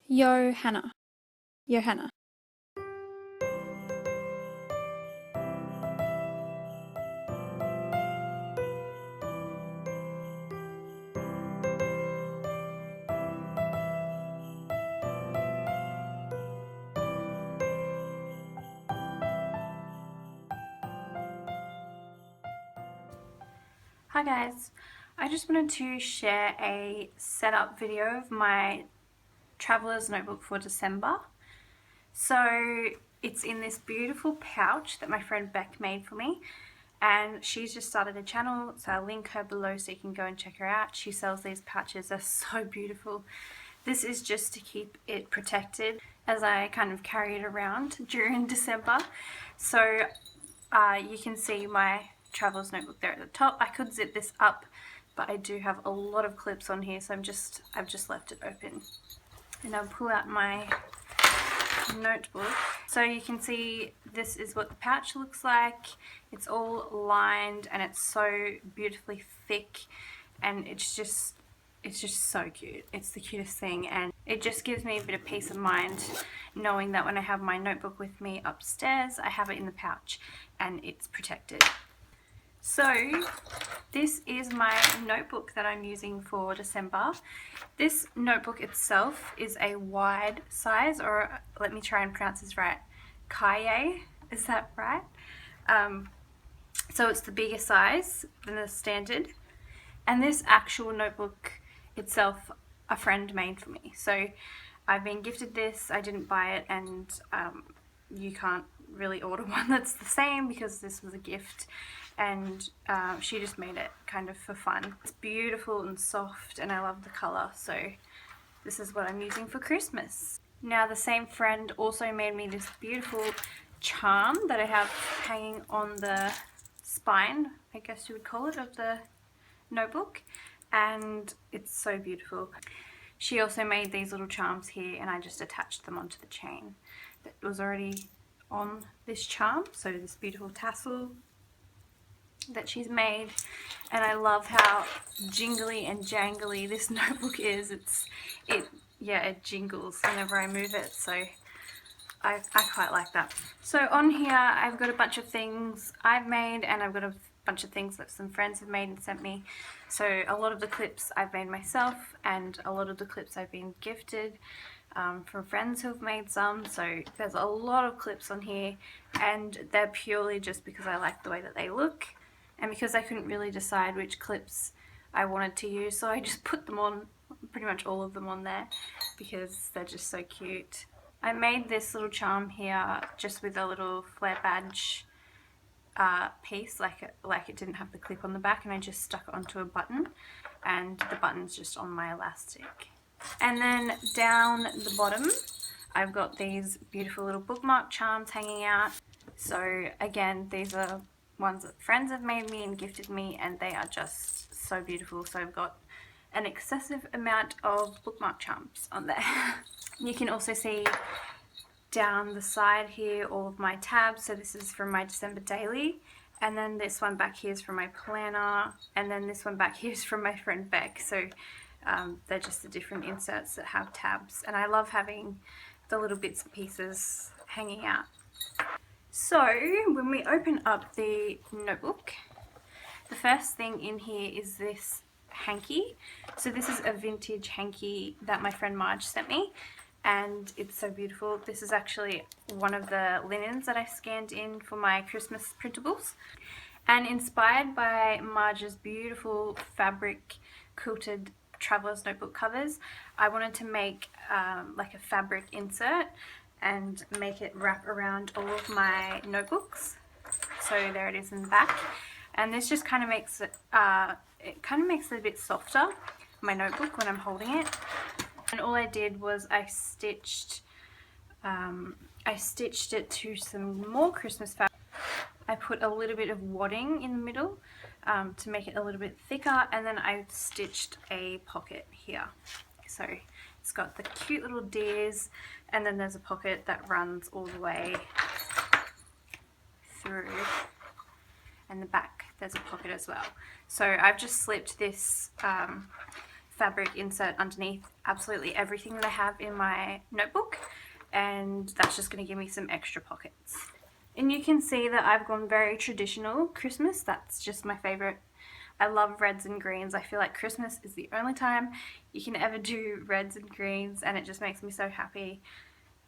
Johanna. Johanna. Hi guys, I just wanted to share a setup video of my traveler's notebook for December. So it's in this beautiful pouch that my friend Beck made for me, and she's just started a channel, so I'll link her below so you can go and check her out. She sells these pouches, they're so beautiful. This is just to keep it protected as I kind of carry it around during December. So you can see my traveler's notebook there at the top. I could zip this up, but I do have a lot of clips on here, so I've just left it open. And I'll pull out my notebook. So you can see this is what the pouch looks like. It's all lined and it's so beautifully thick, and it's just so cute. It's the cutest thing, and it just gives me a bit of peace of mind knowing that when I have my notebook with me upstairs, I have it in the pouch and it's protected. So this is my notebook that I'm using for December. This notebook itself is a wide size, or let me try and pronounce this right, Kaye, is that right? So it's the bigger size than the standard. And this actual notebook itself, a friend made for me. So I've been gifted this, I didn't buy it, and you can't really order one that's the same because this was a gift, and she just made it kind of for fun. It's beautiful and soft and I love the colour, so this is what I'm using for Christmas. Now the same friend also made me this beautiful charm that I have hanging on the spine, I guess you would call it, of the notebook, and it's so beautiful. She also made these little charms here, and I just attached them onto the chain that was already on this charm. So this beautiful tassel that she's made, and I love how jingly and jangly this notebook is. It jingles whenever I move it, so I quite like that. So on here I've got a bunch of things I've made, and I've got a bunch of things that some friends have made and sent me. So a lot of the clips I've made myself, and a lot of the clips I've been gifted from friends who've made some. So there's a lot of clips on here, and they're purely just because I like the way that they look and because I couldn't really decide which clips I wanted to use, so I just put them on, pretty much all of them on there, because they're just so cute. I made this little charm here just with a little flare badge piece, like it didn't have the clip on the back, and I just stuck it onto a button, and the button's just on my elastic. And then down the bottom I've got these beautiful little bookmark charms hanging out. So again, these are ones that friends have made me and gifted me, and they are just so beautiful. So I've got an excessive amount of bookmark charms on there. You can also see down the side here all of my tabs. So this is from my December daily, and then this one back here is from my planner, and then this one back here is from my friend Beck. So they're just the different inserts that have tabs, and I love having the little bits and pieces hanging out. So when we open up the notebook, the first thing in here is this hanky. So this is a vintage hanky that my friend Marge sent me, and it's so beautiful. This is actually one of the linens that I scanned in for my Christmas printables, and inspired by Marge's beautiful fabric quilted traveler's notebook covers, I wanted to make like a fabric insert and make it wrap around all of my notebooks. So there it is in the back, and this just kind of makes it a bit softer, my notebook, when I'm holding it. And all I did was I stitched it to some more Christmas fabric. I put a little bit of wadding in the middle to make it a little bit thicker, and then I stitched a pocket here. So it's got the cute little deers, and then there's a pocket that runs all the way through, and the back there's a pocket as well. So I've just slipped this fabric insert underneath absolutely everything that I have in my notebook, and that's just going to give me some extra pockets. And you can see that I've gone very traditional Christmas. That's just my favourite. I love reds and greens. I feel like Christmas is the only time you can ever do reds and greens, and it just makes me so happy.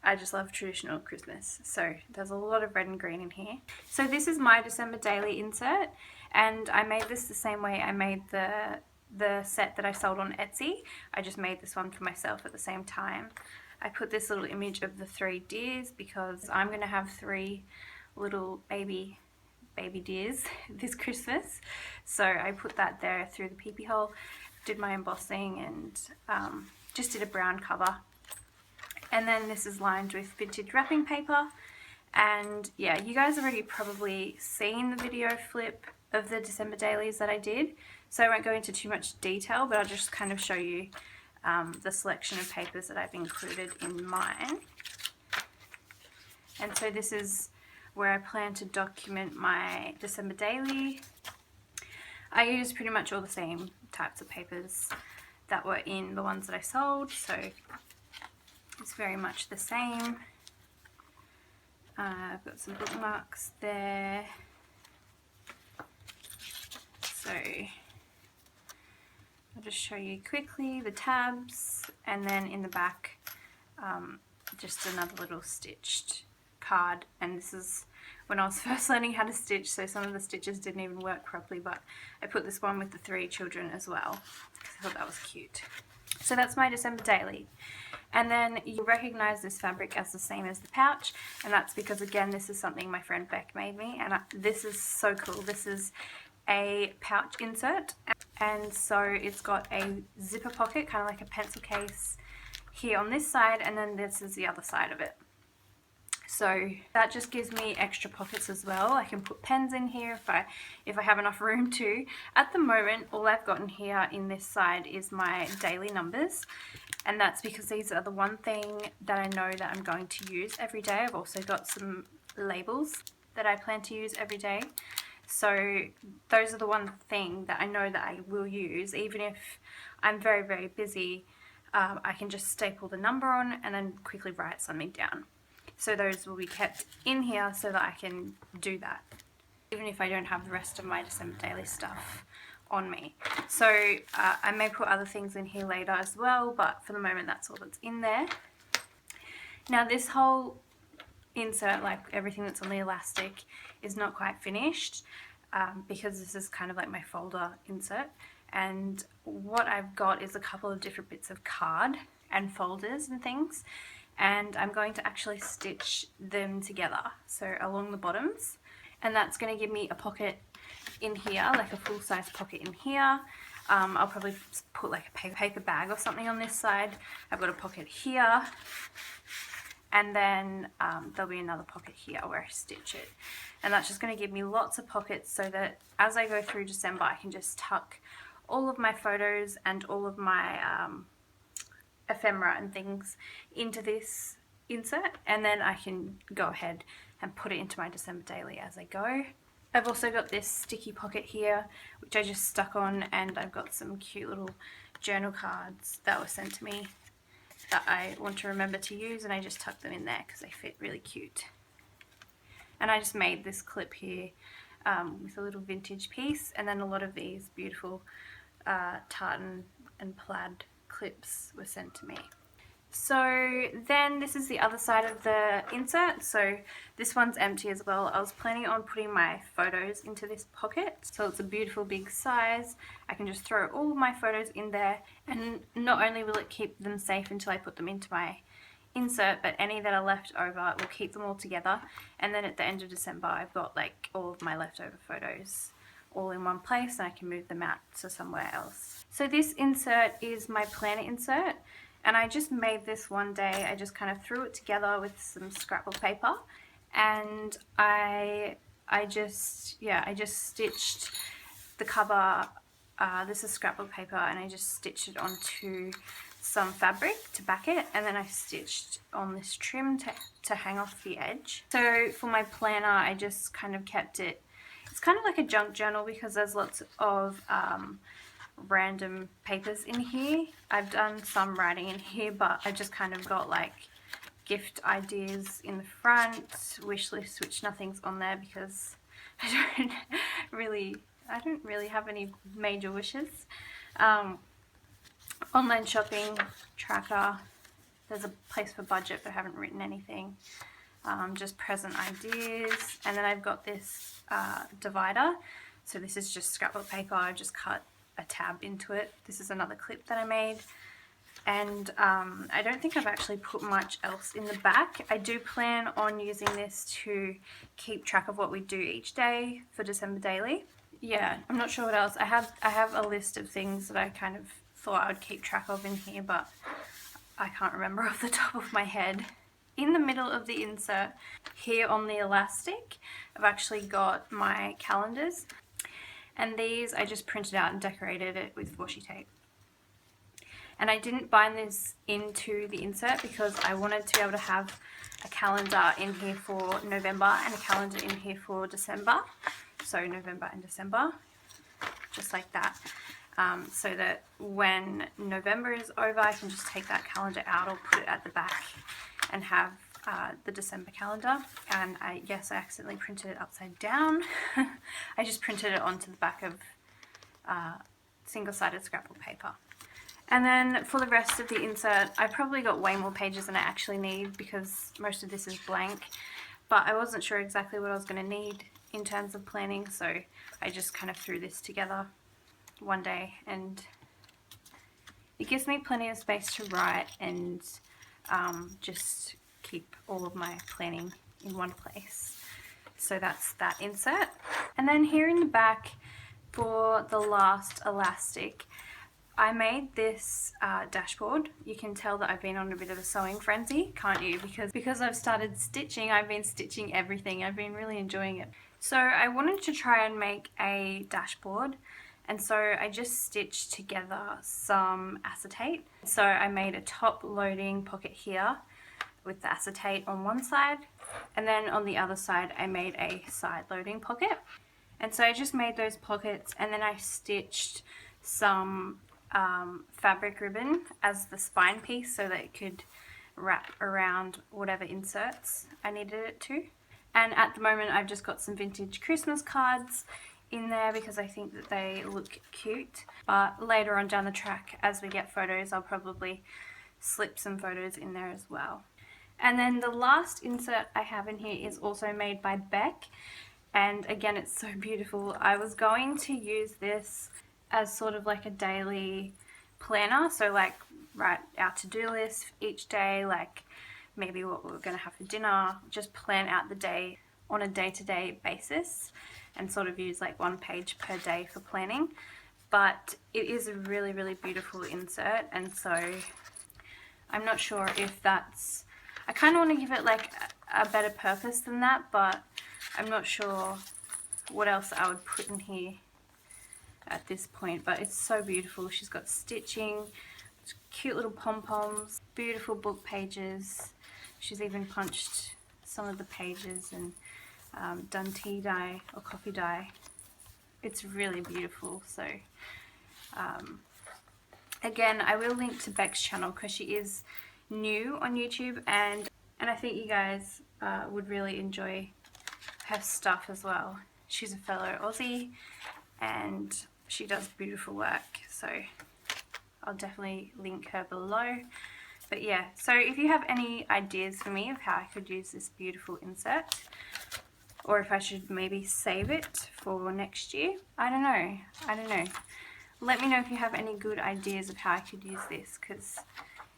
I just love traditional Christmas. So there's a lot of red and green in here. So this is my December daily insert, and I made this the same way I made the set that I sold on Etsy. I just made this one for myself at the same time. I put this little image of the 3 deers because I'm going to have 3 little baby deers this Christmas. So I put that there through the peepee hole, did my embossing, and just did a brown cover. And then this is lined with vintage wrapping paper. And yeah, you guys have already probably seen the video flip of the December dailies that I did, so I won't go into too much detail, but I'll just kind of show you the selection of papers that I've included in mine. And so this is where I plan to document my December daily. I use pretty much all the same types of papers that were in the ones that I sold, so it's very much the same. I've got some bookmarks there. So I'll just show you quickly the tabs, and then in the back just another little stitched card. And this is when I was first learning how to stitch, so some of the stitches didn't even work properly, but I put this one with the 3 children as well because I thought that was cute. So that's my December daily. And then you recognize this fabric as the same as the pouch, and that's because, again, this is something my friend Beck made me, and this is so cool. This is a pouch insert, and so it's got a zipper pocket, kind of like a pencil case here on this side, and then this is the other side of it. So that just gives me extra pockets as well. I can put pens in here if I have enough room to. At the moment, all I've got in here in this side is my daily numbers, and that's because these are the one thing that I know that I'm going to use every day. I've also got some labels that I plan to use every day. So those are the one thing that I know that I will use. Even if I'm very, very busy, I can just staple the number on and then quickly write something down. So those will be kept in here so that I can do that, even if I don't have the rest of my December daily stuff on me. So I may put other things in here later as well, but for the moment that's all that's in there. Now this whole insert, like everything that's on the elastic, is not quite finished because this is kind of like my folder insert, and what I've got is a couple of different bits of card and folders and things, and I'm going to actually stitch them together, so along the bottoms, and that's going to give me a pocket in here, like a full-size pocket in here. I'll probably put like a paper bag or something on this side. I've got a pocket here, and then there'll be another pocket here where I stitch it, and that's just going to give me lots of pockets so that as I go through December I can just tuck all of my photos and all of my ephemera and things into this insert, and then I can go ahead and put it into my December daily as I go. I've also got this sticky pocket here which I just stuck on, and I've got some cute little journal cards that were sent to me that I want to remember to use, and I just tucked them in there because they fit really cute. And I just made this clip here with a little vintage piece, and then a lot of these beautiful tartan and plaid clips were sent to me. So then this is the other side of the insert. So this one's empty as well. I was planning on putting my photos into this pocket, so it's a beautiful big size. I can just throw all of my photos in there, and not only will it keep them safe until I put them into my insert, but any that are left over will keep them all together, and then at the end of December I've got like all of my leftover photos all in one place, and I can move them out to somewhere else. So this insert is my planner insert, and I just made this one day. I just kind of threw it together with some scrapbook paper, and I just stitched the cover. This is scrapbook paper, and I just stitched it onto some fabric to back it, and then I stitched on this trim to hang off the edge. So for my planner I just kind of kept it, it's kind of like a junk journal because there's lots of random papers in here. I've done some writing in here, but I just kind of got like gift ideas in the front, wish list, which nothing's on there because I don't really have any major wishes. Online shopping tracker. There's a place for budget, but I haven't written anything. Just present ideas, and then I've got this divider. So this is just scrapbook paper. I've just cut a tab into it. This is another clip that I made. And I don't think I've actually put much else in the back. I do plan on using this to keep track of what we do each day for December Daily. Yeah, I'm not sure what else. I have a list of things that I kind of thought I would keep track of in here, but I can't remember off the top of my head. In the middle of the insert, here on the elastic, I've actually got my calendars. And these I just printed out and decorated it with washi tape. And I didn't bind this into the insert because I wanted to be able to have a calendar in here for November and a calendar in here for December. So November and December, just like that. So that when November is over, I can just take that calendar out or put it at the back and have the December calendar. And yes, I accidentally printed it upside down. I just printed it onto the back of single-sided scrapbook paper. And then for the rest of the insert, I probably got way more pages than I actually need because most of this is blank. But I wasn't sure exactly what I was going to need in terms of planning, so I just kind of threw this together one day, and it gives me plenty of space to write and just keep all of my planning in one place. So that's that insert. And then here in the back for the last elastic, I made this dashboard. You can tell that I've been on a bit of a sewing frenzy, can't you? Because I've started stitching, I've been stitching everything. I've been really enjoying it. So I wanted to try and make a dashboard, and so I just stitched together some acetate. So I made a top loading pocket here with the acetate on one side, and then on the other side I made a side loading pocket. And so I just made those pockets, and then I stitched some fabric ribbon as the spine piece so that it could wrap around whatever inserts I needed it to. And at the moment I've just got some vintage Christmas cards in there because I think that they look cute. But later on down the track, as we get photos, I'll probably slip some photos in there as well. And then the last insert I have in here is also made by Beck, and again, it's so beautiful. I was going to use this as sort of like a daily planner, so like write our to-do list each day, like maybe what we're going to have for dinner, just plan out the day on a day-to-day basis and sort of use like one page per day for planning. But it is a really, really beautiful insert, and so I'm not sure if that's, I kind of want to give it like a better purpose than that, but I'm not sure what else I would put in here at this point. But it's so beautiful. She's got stitching, cute little pom-poms, beautiful book pages. She's even punched some of the pages and done tea dye or coffee dye. It's really beautiful. So again, I will link to Beck's channel because she is new on YouTube, and I think you guys would really enjoy her stuff as well. She's a fellow Aussie and she does beautiful work, so I'll definitely link her below. But yeah, so if you have any ideas for me of how I could use this beautiful insert, or if I should maybe save it for next year, I don't know. Let me know if you have any good ideas of how I could use this, because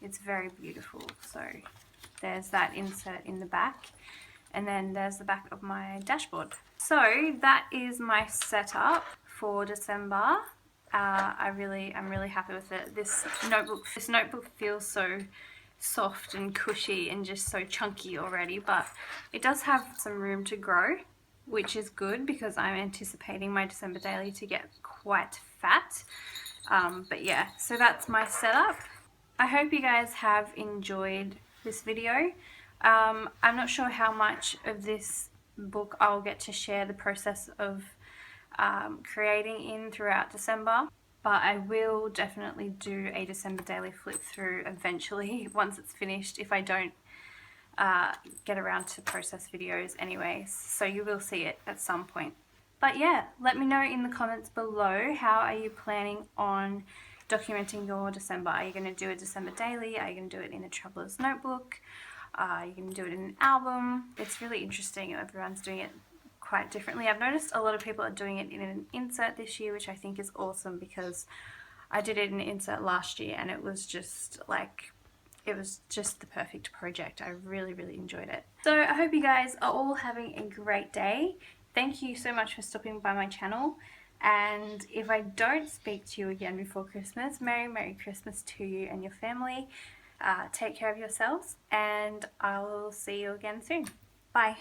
it's very beautiful. So there's that insert in the back, and then there's the back of my dashboard. So that is my setup for December. I'm really happy with it. This notebook feels so soft and cushy and just so chunky already, but it does have some room to grow, which is good because I'm anticipating my December daily to get quite fat. But yeah, so that's my setup. I hope you guys have enjoyed this video. I'm not sure how much of this book I'll get to share the process of creating in throughout December, but I will definitely do a December daily flip through eventually once it's finished, if I don't get around to process videos anyways, so you will see it at some point. But yeah, let me know in the comments below, how are you planning on documenting your December? Are you going to do a December daily? Are you going to do it in a traveler's notebook? Are you going to do it in an album? It's really interesting. Everyone's doing it quite differently. I've noticed a lot of people are doing it in an insert this year, which I think is awesome, because I did it in an insert last year and it was just like, it was just the perfect project. I really, really enjoyed it. So I hope you guys are all having a great day. Thank you so much for stopping by my channel. And if I don't speak to you again before Christmas, Merry Christmas to you and your family. Take care of yourselves, and I'll see you again soon. Bye.